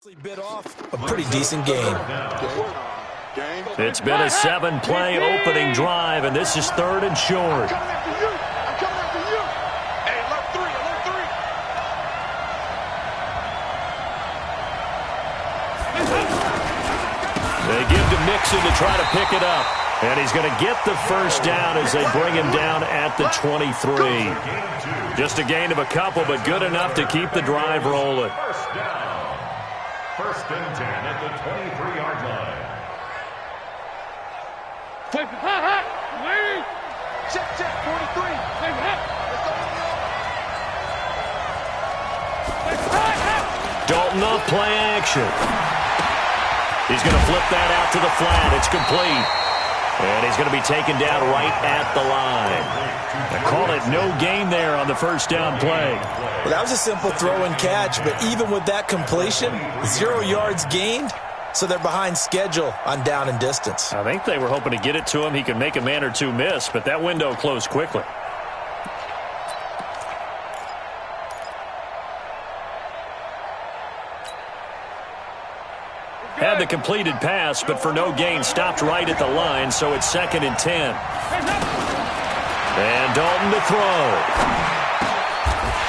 Bit off a pretty decent game. It's been a 7-play opening drive, and this is 3rd and short. They give to Mixon to try to pick it up. And he's going to get the first down as they bring him down at the 23. Just a gain of a couple, but good enough to keep the drive rolling. First and 10 at the 23-yard line. Check, 43. Dalton off play action. He's going to flip that out to the flat. It's complete. And he's going to be taken down right at the line. They call it no gain there on the first down play. Well, that was a simple throw and catch, but even with that completion, 0 yards gained, so they're behind schedule on down and distance. I think they were hoping to get it to him. He could make a man or two miss, but that window closed quickly. Had the completed pass, but for no gain, stopped right at the line, so it's 2nd and 10. And Dalton to throw.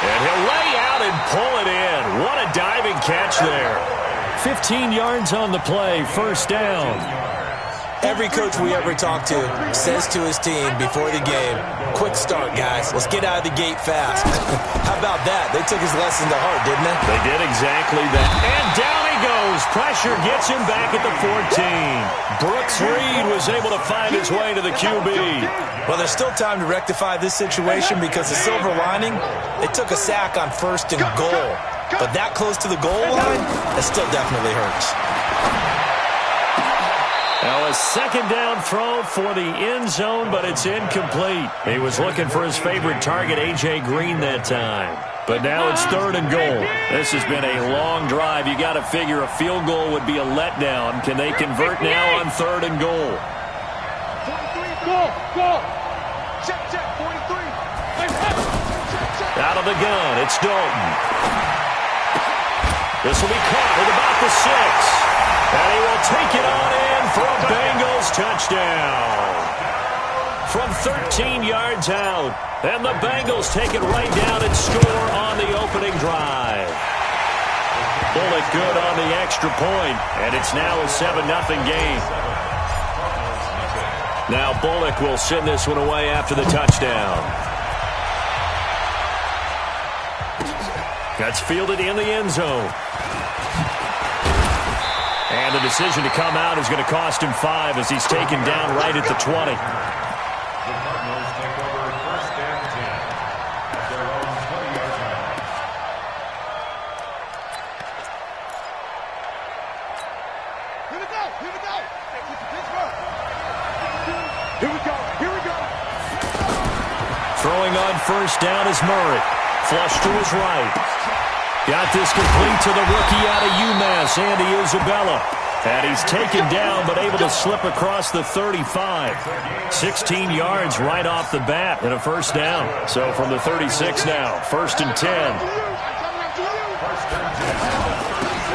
And he'll lay out and pull it in. What a diving catch there. 15 yards on the play, first down. Every coach we ever talk to says to his team before the game, quick start, guys. Let's get out of the gate fast. How about that? They took his lesson to heart, didn't they? They did exactly that. And down he goes. Pressure gets him back at the 14. Brooks Reed was able to find his way to the QB. Well, there's still time to rectify this situation because the silver lining, they took a sack on 1st and goal. But that close to the goal line, that still definitely hurts. Now a 2nd down throw for the end zone, but it's incomplete. He was looking for his favorite target, A.J. Green, that time. But now it's 3rd and goal. This has been a long drive. You got to figure a field goal would be a letdown. Can they convert now on 3rd and goal? Go. Check, 43. Out of the gun, it's Dalton. This will be caught at about the 6. And he will take it on in for a Bengals touchdown. From 13 yards out. And the Bengals take it right down and score on the opening drive. Bullock good on the extra point. And it's now a 7-0 game. Now Bullock will send this one away after the touchdown. That's fielded in the end zone. And the decision to come out is going to cost him 5 as he's taken down right at the 20. The Cardinals take over 1st and 10 at their own 20-yard line. Here we go. Here we go. Throwing on 1st down is Murray. Flush to his right. Got this complete to the rookie out of UMass, Andy Isabella. And he's taken down, but able to slip across the 35. 16 yards right off the bat and a 1st down. So from the 36 now, 1st and 10.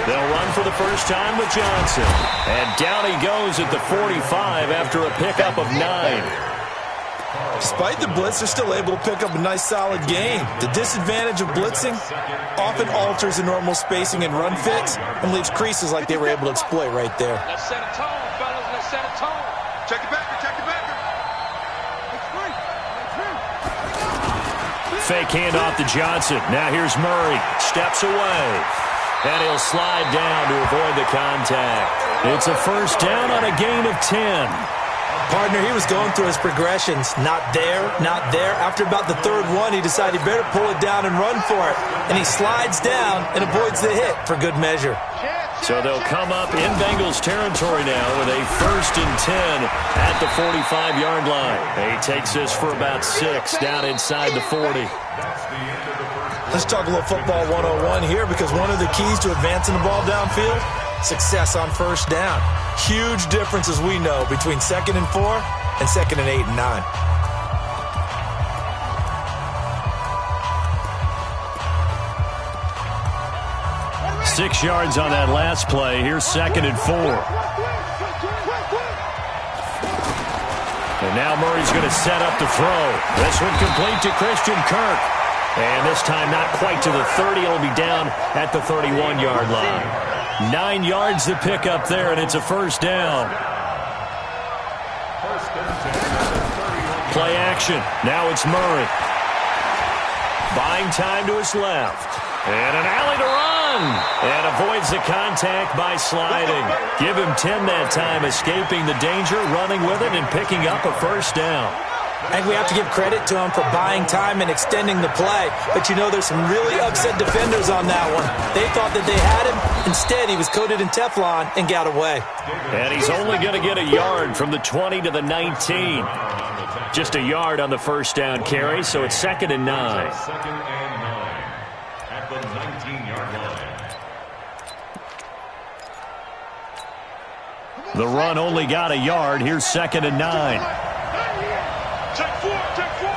They'll run for the first time with Johnson. And down he goes at the 45 after a pickup of 9. Despite the blitz, they're still able to pick up a nice, solid gain. The disadvantage of blitzing often alters the normal spacing and run fits and leaves creases like they were able to exploit right there. Let's set a tone, fellas. Let's set a tone. Check it back. Fake handoff to Johnson. Now here's Murray. Steps away. And he'll slide down to avoid the contact. It's a 1st down on a gain of 10. Partner, he was going through his progressions. Not there. After about the 3rd one, he decided he better pull it down and run for it. And he slides down and avoids the hit for good measure. So they'll come up in Bengals territory now with a 1st and 10 at the 45-yard line. He takes this for about 6 down inside the 40. Let's talk a little football 101 here because one of the keys to advancing the ball downfield, success on 1st down. Huge difference, as we know, between 2nd and 4 and 2nd and 8 and 9. 6 yards on that last play. Here's 2nd and 4. And now Murray's going to set up to throw. This one complete to Christian Kirk. And this time not quite to the 30. It'll be down at the 31-yard line. 9 yards to pick up there, and it's a first down. Play action. Now it's Murray. Buying time to his left. And an alley to run. And avoids the contact by sliding. Give him 10 that time, escaping the danger, running with it, and picking up a first down. I think we have to give credit to him for buying time and extending the play. But you know there's some really upset defenders on that one. They thought that they had him. Instead, he was coated in Teflon and got away. And he's only going to get a yard from the 20 to the 19. Just a yard on the first down carry, so it's 2nd and 9. 2nd and 9 at the 19-yard line. The run only got a yard. Here's 2nd and 9. Check 4, check 4.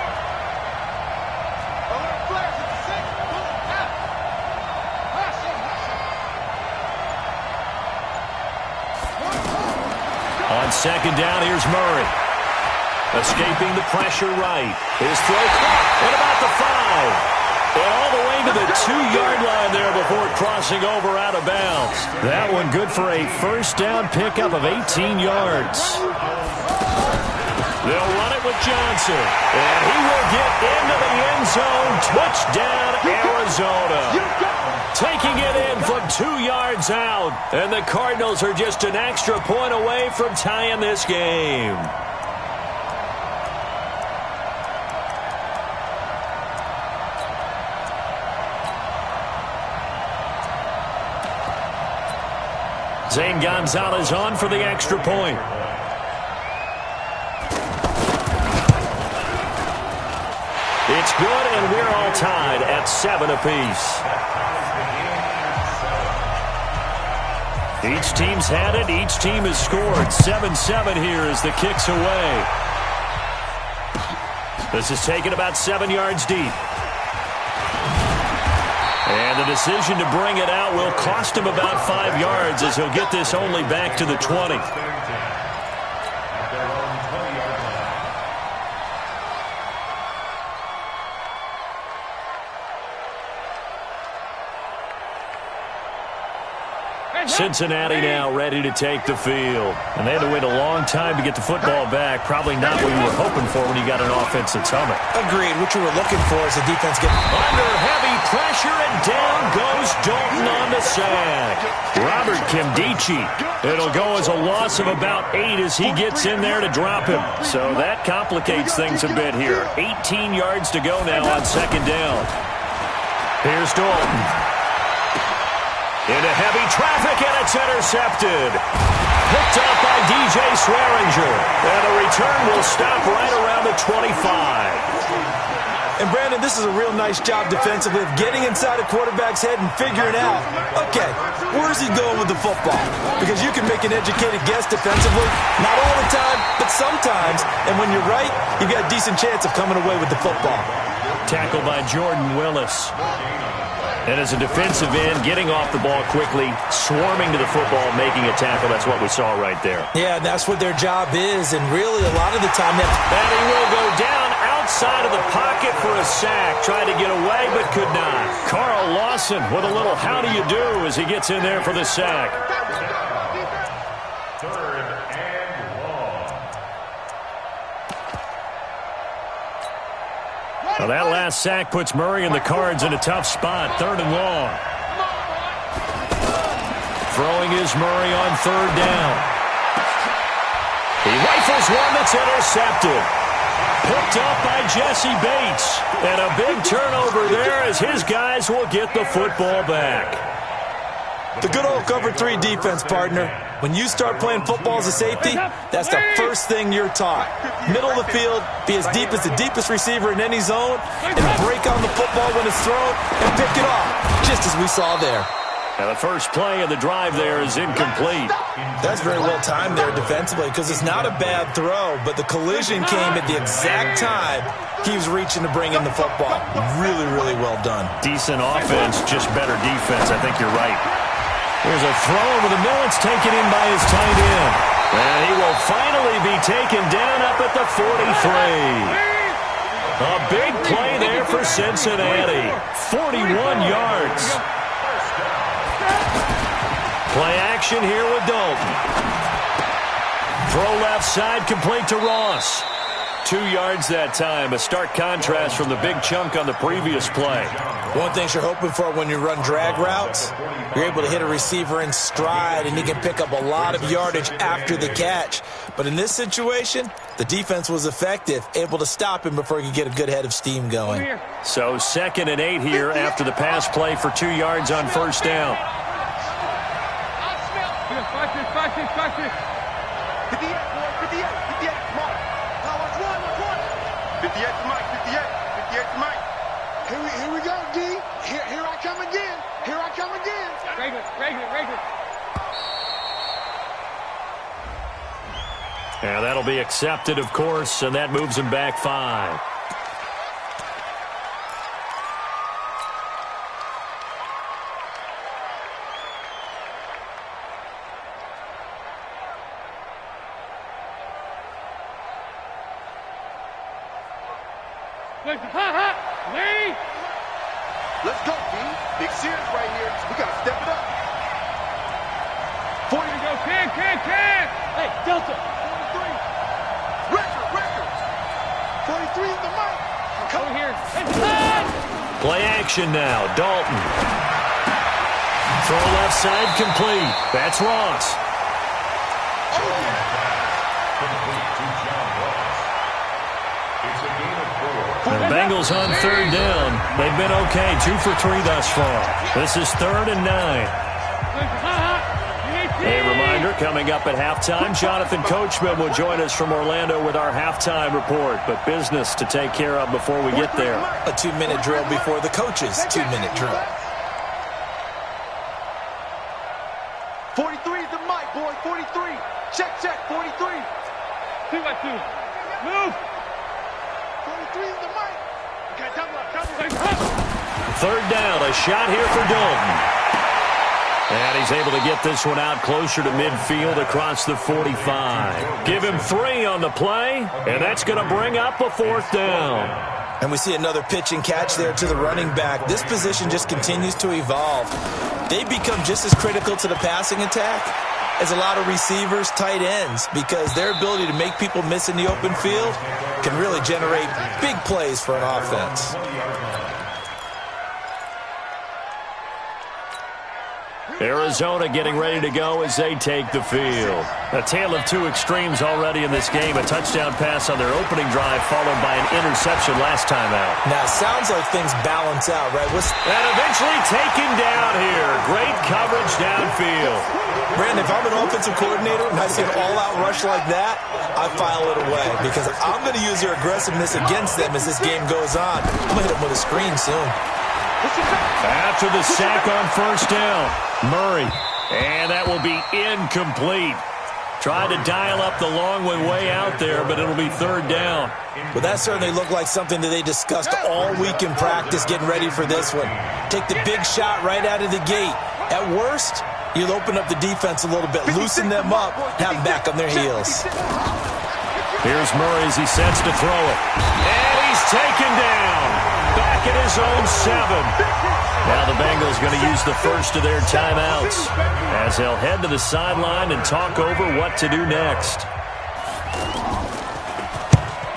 Alert flags at the 6. Pull out. On 2nd down, here's Murray. Escaping the pressure right. His throw caught at about the 5. And all the way to the 2-yard line there before crossing over out of bounds. That one good for a first down pickup of 18 yards. They'll run it with Johnson. And he will get into the end zone. Touchdown, Arizona. Taking it in from 2 yards out. And the Cardinals are just an extra point away from tying this game. Zane Gonzalez on for the extra point. It's good, and we're all tied at 7 apiece. Each team's had it. Each team has scored. 7-7 here as the kick's away. This is taken about 7 yards deep. And the decision to bring it out will cost him about 5 yards as he'll get this only back to the 20. Cincinnati now ready to take the field. And they had to wait a long time to get the football back. Probably not what you were hoping for when you got an offense that's humming. Agreed. What you were looking for is the defense getting under heavy pressure, and down goes Dalton on the sack. Robert Kimdichie. It'll go as a loss of about 8 as he gets in there to drop him. So that complicates things a bit here. 18 yards to go now on 2nd down. Here's Dalton. Into heavy traffic, and it's intercepted. Picked up by DJ Swearinger. And the return will stop right around the 25. And, Brandon, this is a real nice job defensively of getting inside a quarterback's head and figuring out, okay, where's he going with the football? Because you can make an educated guess defensively. Not all the time, but sometimes. And when you're right, you've got a decent chance of coming away with the football. Tackled by Jordan Willis. And as a defensive end, getting off the ball quickly, swarming to the football, making a tackle. That's what we saw right there. Yeah, and that's what their job is. And really, a lot of the time, and he will go down outside of the pocket for a sack. Tried to get away, but could not. Carl Lawson with a little how do you do as he gets in there for the sack. 3rd and long. Well, that last sack puts Murray and the Cards in a tough spot. 3rd and long. Throwing is Murray on 3rd down. He rifles one that's intercepted. Picked up by Jesse Bates. And a big turnover there as his guys will get the football back. The good old cover 3 defense, partner. When you start playing football as a safety, that's the first thing you're taught. Middle of the field, be as deep as the deepest receiver in any zone, and break on the football when it's thrown and pick it off, just as we saw there. And the first play of the drive there is incomplete. That's very well timed there defensively because it's not a bad throw, but the collision came at the exact time he was reaching to bring in the football. Really, really well done. Decent offense, just better defense. I think you're right. Here's a throw over the middle. It's taken in by his tight end. And he will finally be taken down up at the 43. A big play there for Cincinnati. 41 yards. Play action here with Dalton. Throw left side, complete to Ross. 2 yards that time. A stark contrast from the big chunk on the previous play. One thing you're hoping for when you run drag routes, you're able to hit a receiver in stride, and he can pick up a lot of yardage after the catch. But in this situation, the defense was effective, able to stop him before he could get a good head of steam going. So 2nd and 8 here after the pass play for 2 yards on first down. Here we go, D. Here I come again. Here I come again. Regular. Yeah, that'll be accepted, of course, and that moves him back 5. Lady. Let's go, D. Big Cin's right here. We got to step it up. 40 to go. Can. Hey, Delta. 43. Record. 43 is the mic. Come here. Play action now. Dalton. Throw left side complete. That's Ross. The Bengals on 3rd down. They've been okay. 2 for 3 thus far. This is 3rd and 9. A reminder, coming up at halftime, Jonathan Coachman will join us from Orlando with our halftime report. But business to take care of before we get there. A 2-minute drill before the coach's 2-minute drill. 43 is the mic, boy. 43. Check. 43. 2-by-2. Move. 43 is the mic. Okay, double up. 3rd down, a shot here for Dalton. And he's able to get this one out closer to midfield across the 45. Give him 3 on the play, and that's going to bring up a 4th down. And we see another pitch and catch there to the running back. This position just continues to evolve. They become just as critical to the passing attack as a lot of receivers, tight ends, because their ability to make people miss in the open field can really generate big plays for an offense. Arizona getting ready to go as they take the field. A tale of 2 extremes already in this game. A touchdown pass on their opening drive followed by an interception last time out. Now, it sounds like things balance out, right? And eventually taken down here. Great coverage downfield. Brandon, if I'm an offensive coordinator and I see an all-out rush like that, I file it away because I'm going to use their aggressiveness against them as this game goes on. I'm going to hit them with a screen soon. After the sack on first down, Murray. And that will be incomplete. Tried to dial up the long one way out there, but it'll be 3rd down. But that certainly looked like something that they discussed all week in practice getting ready for this one. Take the big shot right out of the gate. At worst, you'll open up the defense a little bit, loosen them up, have them back on their heels. Here's Murray as he sets to throw it. And he's taken down. Back at his own 7. Now the Bengals going to use the first of their timeouts as they'll head to the sideline and talk over what to do next.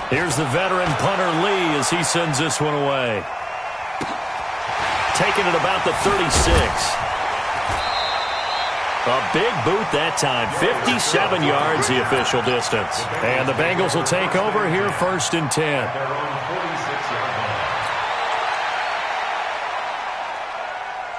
Here's the veteran punter Lee as he sends this one away. Taking it about the 36. A big boot that time. 57 yards the official distance. And the Bengals will take over here 1st and 10.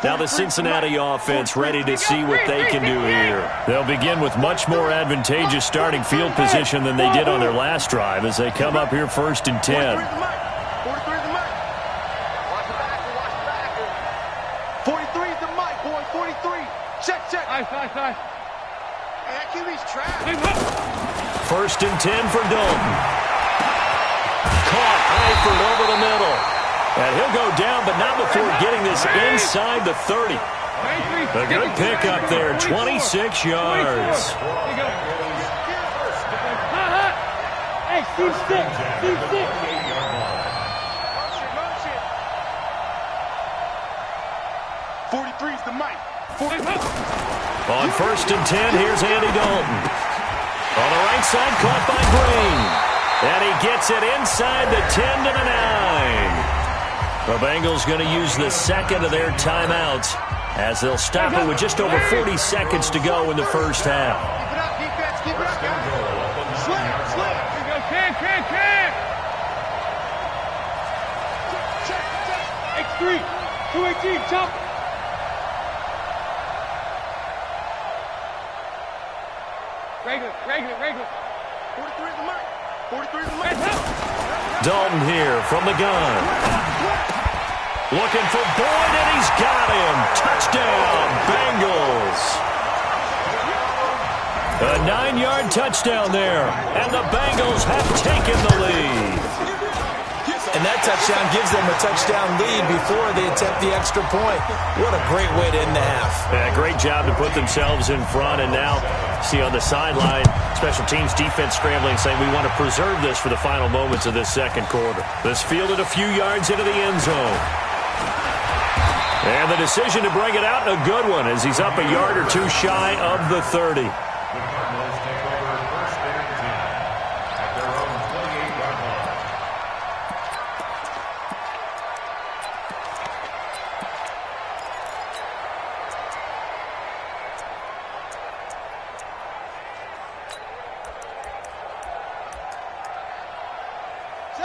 Now the Cincinnati offense ready to see what they can do here. They'll begin with much more advantageous starting field position than they did on their last drive as they come up here 1st and 10. 43 is the mic, boy. 43. Check. Nice. Hey, QB's trapped. 1st and 10 for Dalton. Caught Eifert over the middle. And he'll go down, but not before getting this inside the 30. A good pickup there, 26 yards. Hey, Steve stick. Steve stick. Motion. 43's the mic. On 1st and 10, here's Andy Dalton. On the right side, caught by Green. And he gets it inside the 10 to the 9. The Bengals going to use the second of their timeouts as they'll stop it with just over 40 seconds to go in the first half. Keep it up, defense. Keep it up, guys. Slip. Can. Check. X3. 218. Jump. Regular. 43's the mic. 43's the mic. Dalton here from the gun. Looking for Boyd, and he's got him. Touchdown, Bengals. A 9-yard touchdown there, and the Bengals have taken the lead. And that touchdown gives them a touchdown lead before they attempt the extra point. What a great way to end the half. Yeah, great job to put themselves in front, and now see on the sideline, special teams defense scrambling, saying we want to preserve this for the final moments of this second quarter. This fielded a few yards into the end zone. And the decision to bring it out, a good one, as he's up a yard or two shy of the 30. The Cardinals take over 1st and 10 at their own 28-yard line.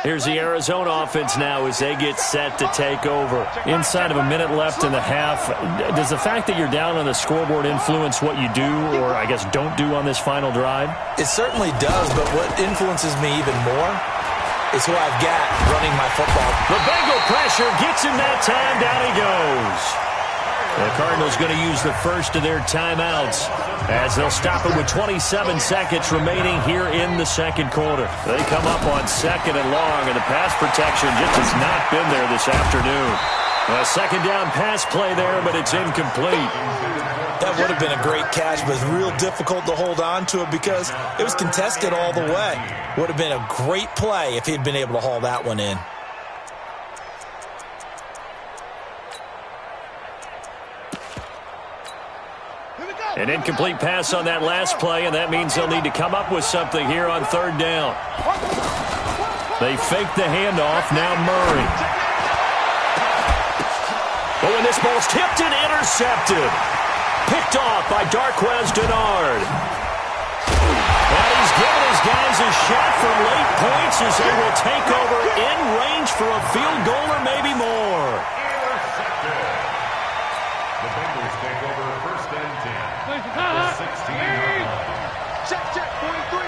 Here's the Arizona offense now as they get set to take over. Inside of a minute left in the half, does the fact that you're down on the scoreboard influence what you do, or I guess don't do on this final drive? It certainly does, but what influences me even more is who I've got running my football. The Bengal pressure gets him that time. Down he goes. The Cardinals going to use the first of their timeouts as they'll stop it with 27 seconds remaining here in the second quarter. They come up on 2nd and long, and the pass protection just has not been there this afternoon. A second down pass play there, but it's incomplete. That would have been a great catch, but it's real difficult to hold on to it because it was contested all the way. Would have been a great play if he'd been able to haul that one in. An incomplete pass on that last play, and that means they'll need to come up with something here on 3rd down. They fake the handoff, now Murray. Oh, and this ball's tipped and intercepted. Picked off by Darquez Denard. And he's given his guys a shot for late points as they will take over in range for a field goal or maybe more. The Bengals take over 1st and 10 at the 16-yard line. Check. 43.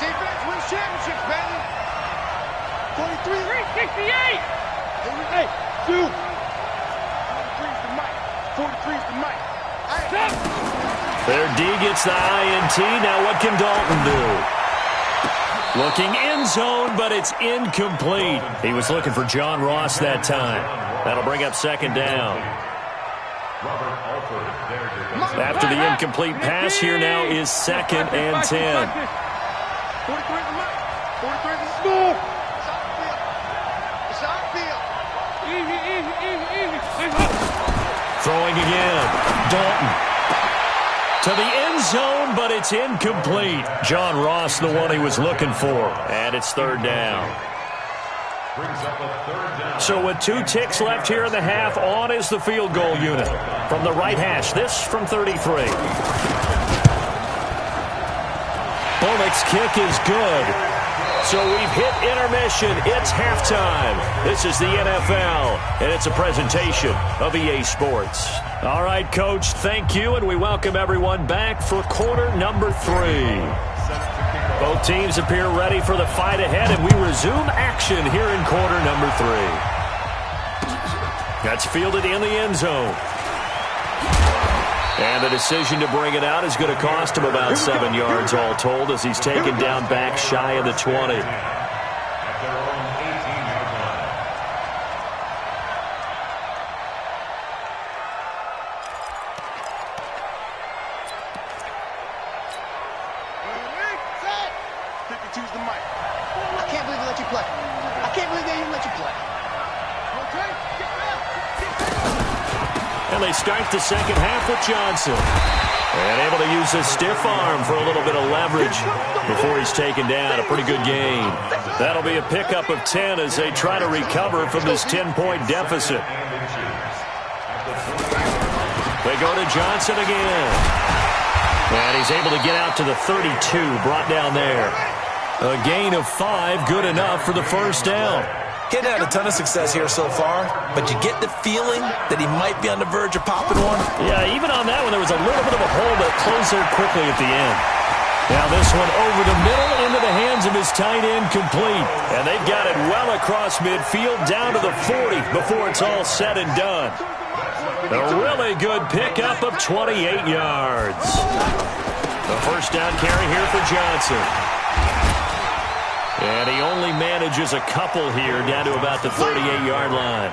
Defense wins championships, baby. 43. 368. Hey, 2. 43's the mic. 43's the mic. Stop. Their D gets the INT. Now what can Dalton do? Looking end zone, but it's incomplete. He was looking for John Ross that time. That'll bring up 2nd down. Robert Alford, their defensive After the incomplete pass, here now is 2nd and 10. 43's the mic. 43's the School. It's outfield. Easy. Throwing again. Dalton. To the end zone, but it's incomplete. John Ross, the one he was looking for. And it's 3rd down. brings up a 3rd down. So with 2 ticks left here in the half, on is the field goal unit. From the right hash, this from 33. Bullock's kick is good. So we've hit intermission. It's halftime. This is the NFL, and it's a presentation of EA Sports. All right, Coach, thank you, and we welcome everyone back for quarter number 3. Both teams appear ready for the fight ahead, and we resume action here in quarter number 3. That's fielded in the end zone. And the decision to bring it out is going to cost him about 7 yards all told as he's taken down back shy of the 20. At their own 18-yard line. And they start the second half with Johnson. And able to use his stiff arm for a little bit of leverage before he's taken down. A pretty good gain. That'll be a pickup of 10 as they try to recover from this 10-point deficit. They go to Johnson again. And he's able to get out to the 32, brought down there. A gain of 5, good enough for the first down. He hadn't had a ton of success here so far, but you get the feeling that he might be on the verge of popping one. Yeah, even on that one, there was a little bit of a hole that closed there quickly at the end. Now this one over the middle into the hands of his tight end, complete. And they've got it well across midfield down to the 40 before it's all said and done. A really good pickup of 28 yards. The first down carry here for Johnson. And he only manages a couple here down to about the 38-yard line.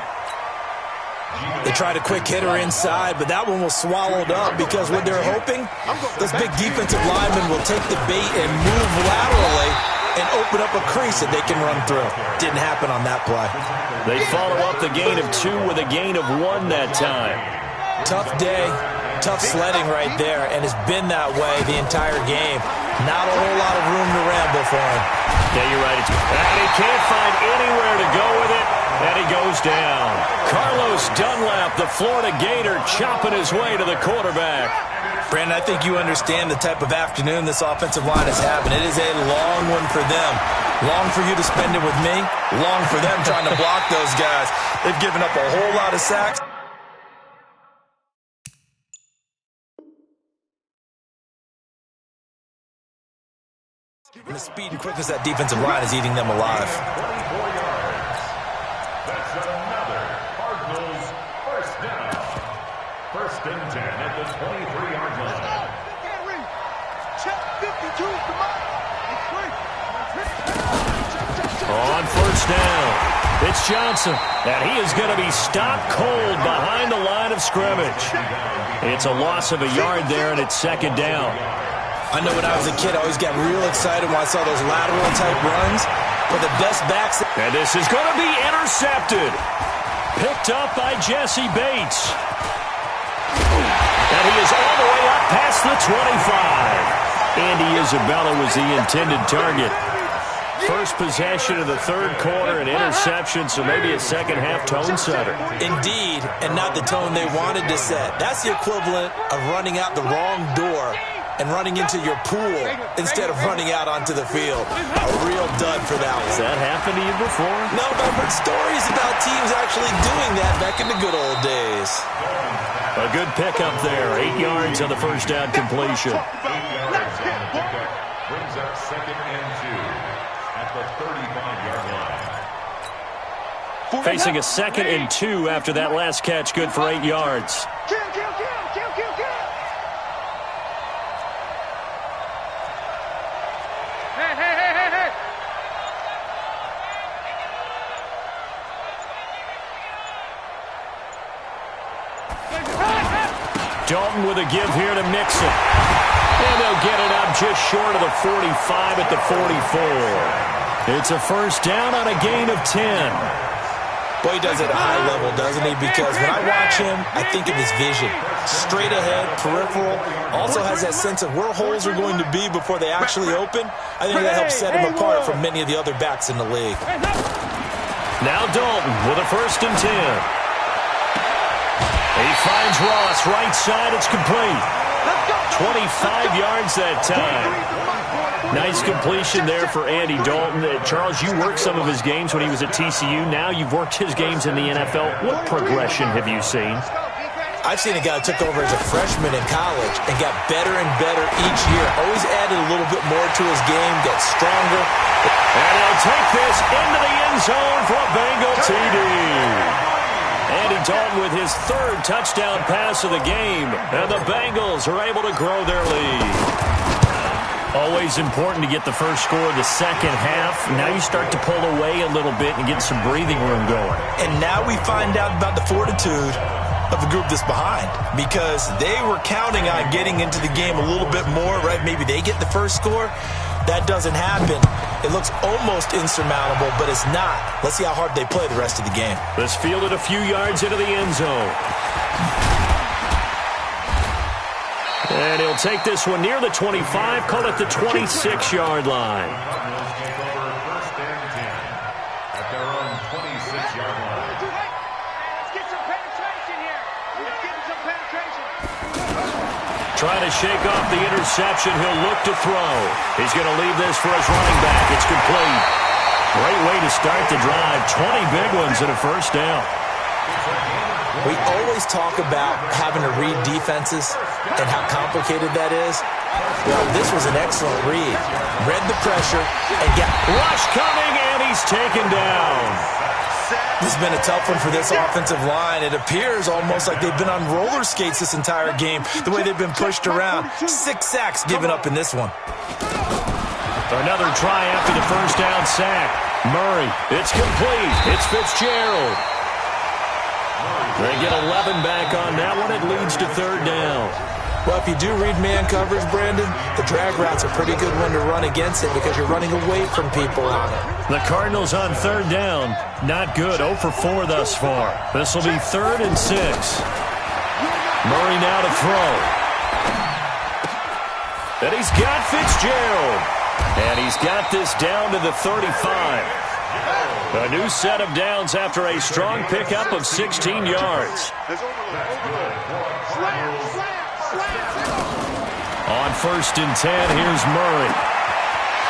They tried a quick hitter inside, but that one was swallowed up because what they're hoping, those big defensive linemen will take the bait and move laterally and open up a crease that they can run through. Didn't happen on that play. They follow up the gain of 2 with a gain of 1 that time. Tough day, tough sledding right there, and it's been that way the entire game. Not a whole lot of room to ramble for him. Yeah, you're right. And he can't find anywhere to go with it, and he goes down. Carlos Dunlap, the Florida Gator, chopping his way to the quarterback. Brandon, I think you understand the type of afternoon this offensive line is having. It is a long one for them. Long for you to spend it with me. Long for them trying to block those guys. They've given up a whole lot of sacks. And the speed and quickness of that defensive line is eating them alive. 24 yards. That's another Cardinals first down. First and 10 at the 23-yard line. Check 52, come on. On first down, it's Johnson, and he is going to be stopped cold behind the line of scrimmage. It's a loss of a yard there, and it's second down. I know when I was a kid, I always got real excited when I saw those lateral-type runs. But the best backs... And this is going to be intercepted. Picked up by Jesse Bates. And he is all the way up past the 25. Andy Isabella was the intended target. First possession of the third quarter, an interception, so maybe a second-half tone setter. Indeed, and not the tone they wanted to set. That's the equivalent of running out the wrong door and running into your pool instead of running out onto the field. A real dud for that one. Has that happened to you before? No, but I've heard stories about teams actually doing that back in the good old days. A good pickup there. 8 yards on the first down completion. 8 yards on the pickup. Brings up second and 2 at the 35-yard line. Facing a second and 2 after that last catch. Good for 8 yards. Kill. Hey. Dalton with a give here to Mixon. And they'll get it up just short of the 45 at the 44. It's a first down on a gain of 10. Boy, he does it at a high level, doesn't he? Because when I watch him, I think of his vision. Straight ahead, peripheral. Also has that sense of where holes are going to be before they actually open. I think that helps set him apart from many of the other backs in the league. Now Dalton with a first and 10. He finds Ross, right side, it's complete. 25 yards that time. Nice completion there for Andy Dalton. Charles, you worked some of his games when he was at TCU. Now you've worked his games in the NFL. What progression have you seen? I've seen a guy who took over as a freshman in college and got better and better each year. Always added a little bit more to his game, got stronger. And he'll take this into the end zone for a Bengal TD. Andy Dalton with his third touchdown pass of the game. And the Bengals are able to grow their lead. Always important to get the first score of the second half. Now you start to pull away a little bit and get some breathing room going. And now we find out about the fortitude of the group that's behind, because they were counting on getting into the game a little bit more, right? Maybe they get the first score. That doesn't happen. It looks almost insurmountable, but it's not. Let's see how hard they play the rest of the game. This fielded a few yards into the end zone. And he'll take this one near the 25, call it the 26-yard line. Cardinals take over 1st and 10 at their own 26-yard line. Let's get some penetration here. Let's get some penetration. Trying to shake off the interception. He'll look to throw. He's going to leave this for his running back. It's complete. Great way to start the drive. 20 big ones and a first down. We always talk about having to read defenses and how complicated that is. Well, this was an excellent read. Read the pressure and got rush coming, and he's taken down. This has been a tough one for this offensive line. It appears almost like they've been on roller skates this entire game, the way they've been pushed around. 6 sacks given up in this one. Another try after the first down sack. Murray, it's complete. It's Fitzgerald. They get 11 back on that one. It leads to 3rd down. Well, if you do read man coverage, Brandon, the drag route's a pretty good one to run against it because you're running away from people on it. The Cardinals on 3rd down. Not good. 0 for 4 thus far. This will be 3rd and 6. Murray now to throw. And he's got Fitzgerald. And he's got this down to the 35. A new set of downs after a strong pickup of 16 yards. On 1st and 10, here's Murray.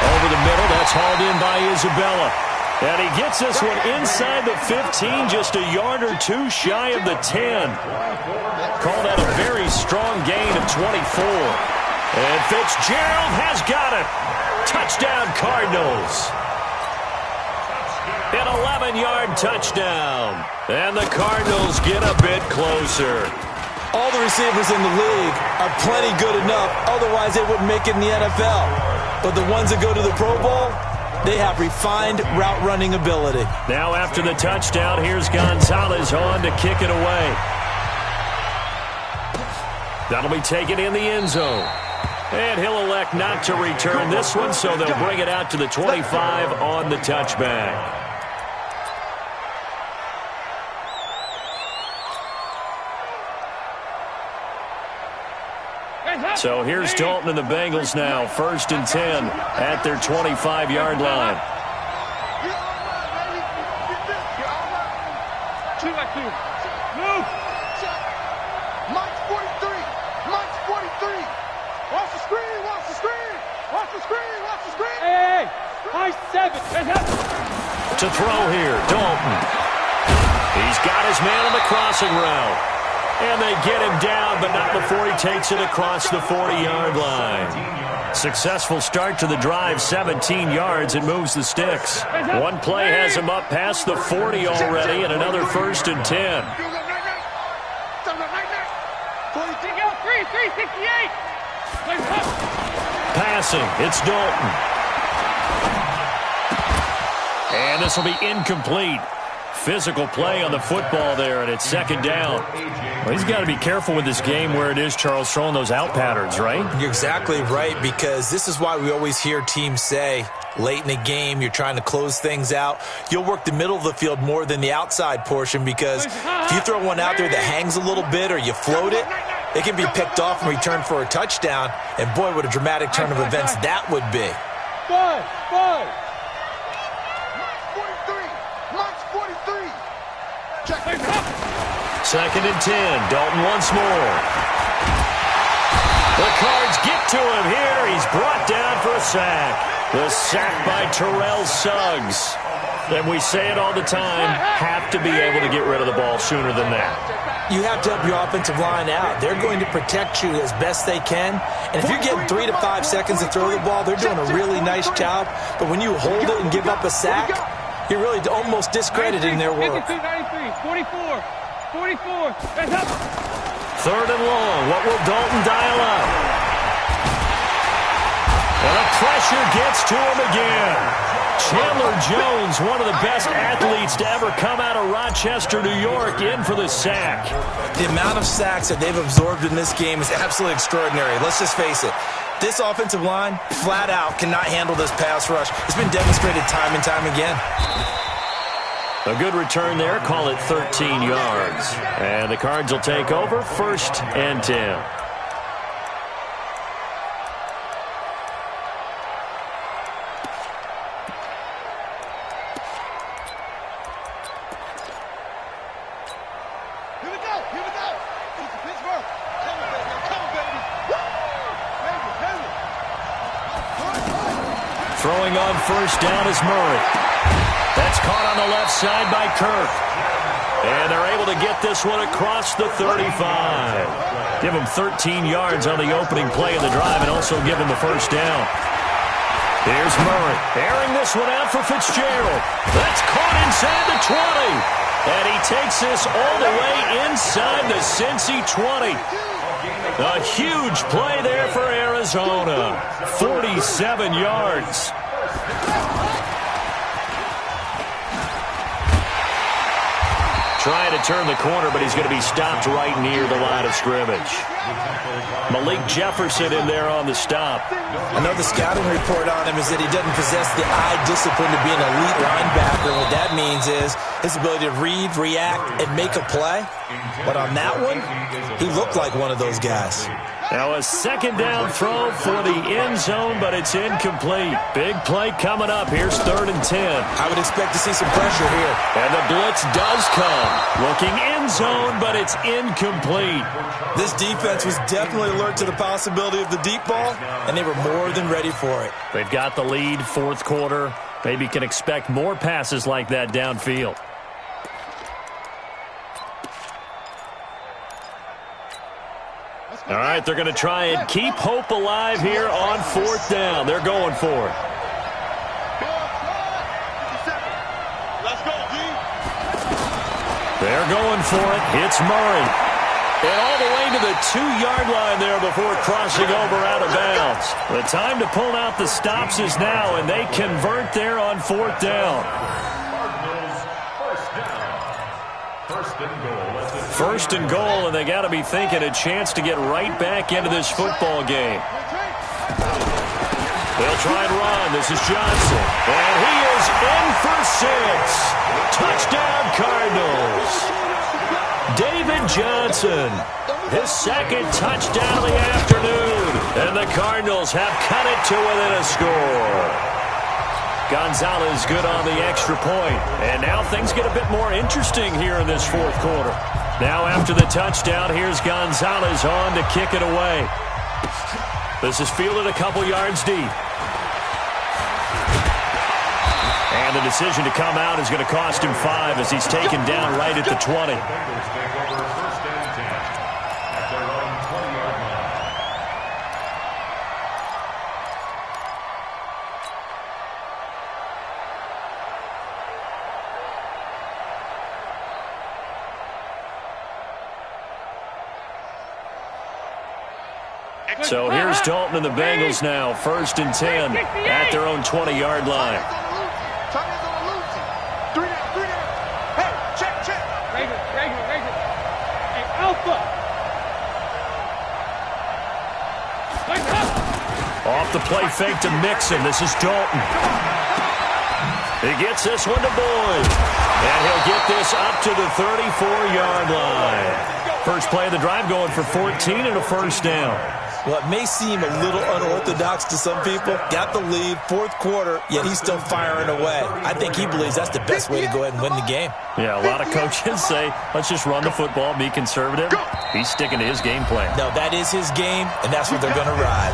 Over the middle, that's hauled in by Isabella. And he gets this one inside the 15, just a yard or two shy of the 10. Call that a very strong gain of 24. And Fitzgerald has got it. Touchdown, Cardinals. An 11-yard touchdown. And the Cardinals get a bit closer. All the receivers in the league are plenty good enough. Otherwise, they wouldn't make it in the NFL. But the ones that go to the Pro Bowl, they have refined route running ability. Now after the touchdown, here's Gonzalez on to kick it away. That'll be taken in the end zone. And he'll elect not to return this one, so they'll bring it out to the 25 on the touchback. So here's Dalton and the Bengals now, 1st and 10 at their 25-yard line. Move. Mike's 43. Mike's 43. Watch the screen. Watch the screen. Watch the screen. Watch the screen. Hey, Mike's 7. To throw here, Dalton. He's got his man on the crossing route. And they get him down, but not before he takes it across the 40-yard line. Successful start to the drive, 17 yards, and moves the sticks. One play has him up past the 40 already, and another 1st and 10. Passing, it's Dalton. And this will be incomplete. Physical play on the football there, and it's 2nd down. Well, he's got to be careful with this game where it is, Charles, throwing those out patterns, right? You're exactly right, because this is why we always hear teams say, late in the game, you're trying to close things out. You'll work the middle of the field more than the outside portion, because if you throw one out there that hangs a little bit or you float it, it can be picked off and returned for a touchdown. And boy, what a dramatic turn of events that would be. Five. 2nd and 10. Dalton once more. The Cards get to him here. He's brought down for a sack. The sack by Terrell Suggs. And we say it all the time, have to be able to get rid of the ball sooner than that. You have to help your offensive line out. They're going to protect you as best they can. And if you're getting 3 to 5 seconds to throw the ball, they're doing a really nice job. But when you hold it and give up a sack, you're really almost discrediting their work. 44. 44. 3rd and long. What will Dalton dial up? And the pressure gets to him again. Chandler Jones, one of the best athletes to ever come out of Rochester, New York, in for the sack. The amount of sacks that they've absorbed in this game is absolutely extraordinary. Let's just face it. This offensive line, flat out, cannot handle this pass rush. It's been demonstrated time and time again. A good return there. Call it 13 yards. And the Cards will take over, 1st and 10. Here we go. It's Pittsburgh. Come on, baby. Come on, baby. Throwing on first down is Murray. That's caught on the left side by Kirk. And they're able to get this one across the 35. Give him 13 yards on the opening play of the drive and also give him the first down. Here's Murray, airing this one out for Fitzgerald. That's caught inside the 20. And he takes this all the way inside the Cincy 20. A huge play there for Arizona. 47 yards. Trying to turn the corner, but he's going to be stopped right near the line of scrimmage. Malik Jefferson in there on the stop. I know the scouting report on him is that he doesn't possess the eye discipline to be an elite linebacker. What that means is his ability to read, react, and make a play. But on that one, he looked like one of those guys. Now a second down throw for the end zone, but it's incomplete. Big play coming up. Here's 3rd and 10. I would expect to see some pressure here. And the blitz does come. Looking end zone, but it's incomplete. This defense was definitely alert to the possibility of the deep ball, and they were more than ready for it. They've got the lead, 4th quarter. Maybe can expect more passes like that downfield. All right, they're going to try and keep hope alive here on 4th down. They're going for it. Let's go, D. They're going for it. It's Murray. And all the way to the 2-yard line there before crossing over out of bounds. The time to pull out the stops is now, and they convert there on 4th down. First and goal, and they got to be thinking a chance to get right back into this football game. They'll try and run. This is Johnson. And he is in for 6. Touchdown, Cardinals. David Johnson, his 2nd touchdown of the afternoon. And the Cardinals have cut it to within a score. Gonzalez good on the extra point. And now things get a bit more interesting here in this 4th quarter. Now after the touchdown, here's Gonzalez on to kick it away. This is fielded a couple yards deep. And the decision to come out is going to cost him 5 as he's taken down right at the 20. So here's Dalton and the Bengals now, 1st and 10 at their own 20-yard line. Hey, check. Hey, Alpha. Off the play fake to Mixon. This is Dalton. He gets this one to Boyd. And he'll get this up to the 34-yard line. First play of the drive going for 14 and a first down. Well, it may seem a little unorthodox to some people. Got the lead, 4th quarter, yet he's still firing away. I think he believes that's the best way to go ahead and win the game. Yeah, a lot of coaches say, let's just run the football, be conservative. He's sticking to his game plan. No, that is his game, and that's what they're going to ride.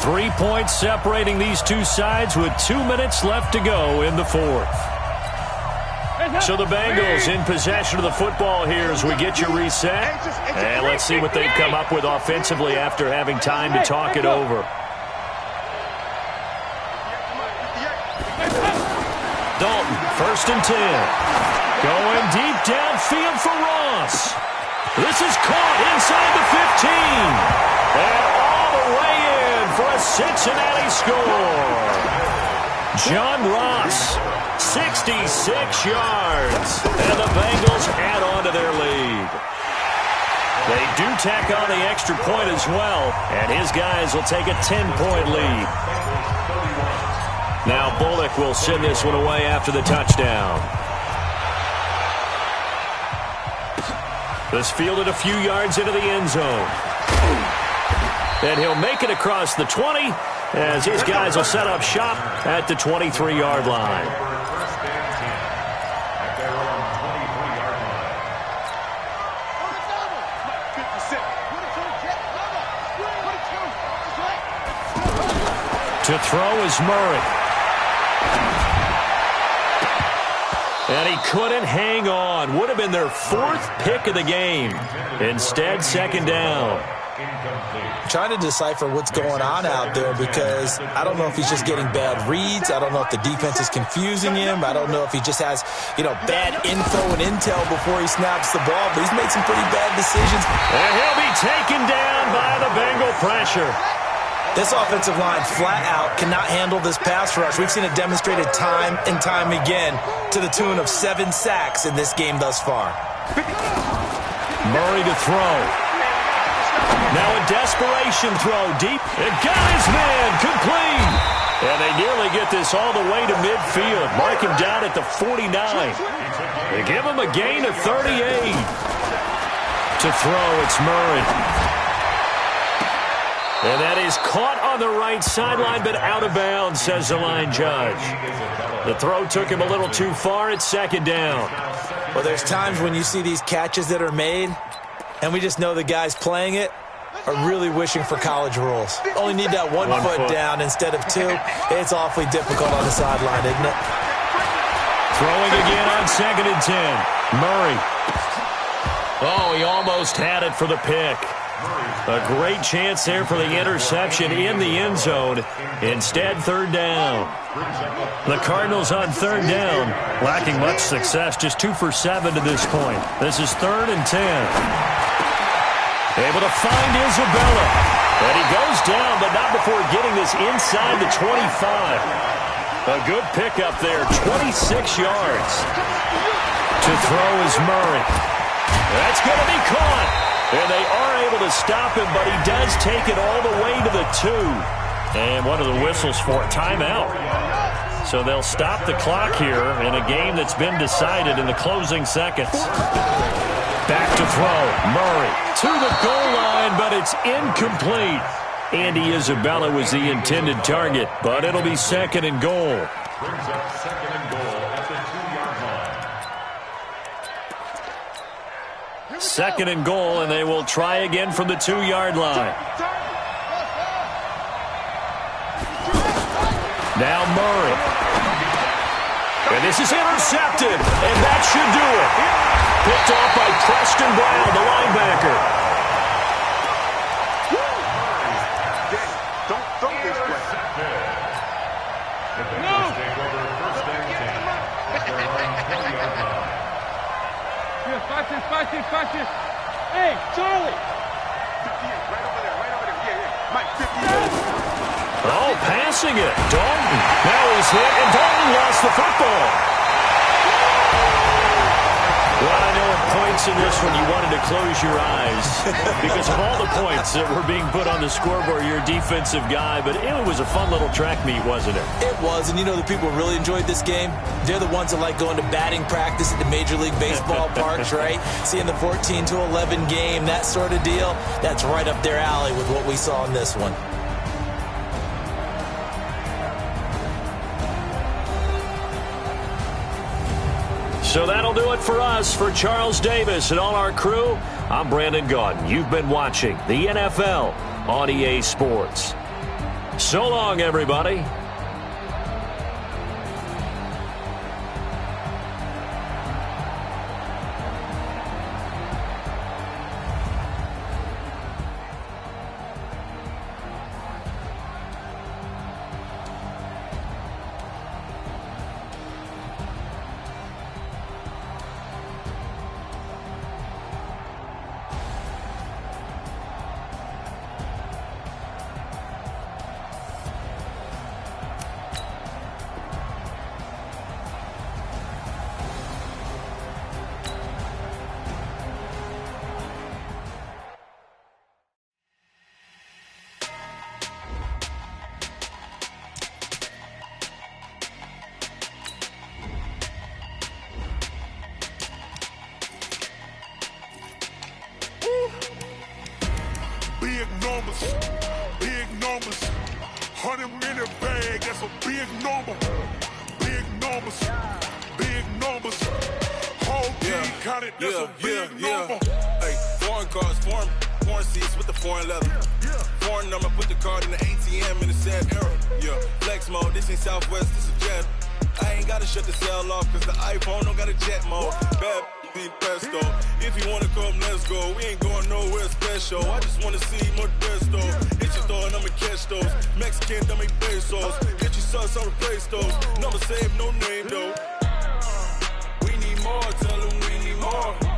3 points separating these two sides with 2 minutes left to go in the 4th. So the Bengals in possession of the football here as we get you reset. And let's see what they've come up with offensively after having time to talk it over. Dalton, 1st and 10. Going deep downfield for Ross. This is caught inside the 15. And all the way in for a Cincinnati score. John Ross, 66 yards. And the Bengals add on to their lead. They do tack on the extra point as well. And his guys will take a 10-point lead. Now Bullock will send this one away after the touchdown. This fielded a few yards into the end zone. And he'll make it across the 20 as his guys will set up shop at the 23-yard line. To throw is Murray. And he couldn't hang on. Would have been their 4th pick of the game. Instead, 2nd down. Trying to decipher what's going on out there because I don't know if he's just getting bad reads. I don't know if the defense is confusing him. I don't know if he just has, bad info and intel before he snaps the ball. But he's made some pretty bad decisions. And he'll be taken down by the Bengal pressure. This offensive line flat out cannot handle this pass rush. We've seen it demonstrated time and time again to the tune of 7 sacks in this game thus far. Murray to throw. Now a desperation throw deep. And got his man complete. And they nearly get this all the way to midfield. Mark him down at the 49. They give him a gain of 38. To throw, it's Murray. And that is caught on the right sideline, but out of bounds, says the line judge. The throw took him a little too far. It's 2nd down. Well, there's times when you see these catches that are made, and we just know the guys playing it are really wishing for college rules. Only need that one foot down instead of 2. It's awfully difficult on the sideline, isn't it? Throwing again on 2nd and 10. Murray. Oh, he almost had it for the pick. A great chance there for the interception in the end zone. Instead, 3rd down. The Cardinals on 3rd down, lacking much success, just 2 for 7 to this point. This is 3rd and 10. Able to find Isabella. And he goes down, but not before getting this inside the 25. A good pickup there, 26 yards. To throw is Murray. That's going to be caught. And they are able to stop him, but he does take it all the way to the 2. And what are the whistles for? Timeout. So they'll stop the clock here in a game that's been decided in the closing seconds. Back to throw. Murray to the goal line, but it's incomplete. Andy Isabella was the intended target, but it'll be 2nd and goal. Brings up 2nd and goal at the 2-yard line. 2nd and goal, and they will try again from the 2-yard line. Now Murray. And this is intercepted, and that should do it. Picked off by Preston Brown, the linebacker. Don't throw this way. The Bengals take over 1st and 10 at their own 20-yard line. Fácil. Hey, Charlie. 58, right over there. Yeah. Mike, 58. Oh, passing it. Dalton. Now he's hit, and Dalton lost the football. Well, I know at points in this one you wanted to close your eyes because of all the points that were being put on the scoreboard. You're a defensive guy, but it was a fun little track meet, wasn't it? It was, and the people who really enjoyed this game? They're the ones that like going to batting practice at the Major League Baseball parks, right? Seeing the 14-11 game, that sort of deal, that's right up their alley with what we saw in this one. So that'll do it for us. For Charles Davis and all our crew, I'm Brandon Gaudin. You've been watching the NFL on EA Sports. So long, everybody. Big numbers, 100-minute bag, that's a big number. Big numbers, whole team counted, that's a big number. Hey, foreign cars, foreign foreign leather. Foreign number, put the card in the ATM in the sad era. Yeah, flex mode, this ain't Southwest, this is Jet. I ain't gotta shut the cell off, cause the iPhone don't got a jet mode. Bad be pesto. If you wanna come, let's go. We ain't going nowhere special. I just wanna see more desto. Hit your throw and I'ma catch those. Mexican, don't make pesos. Get your sauce, I'll replace those. Number save, no name though. We need more, tell them we need more.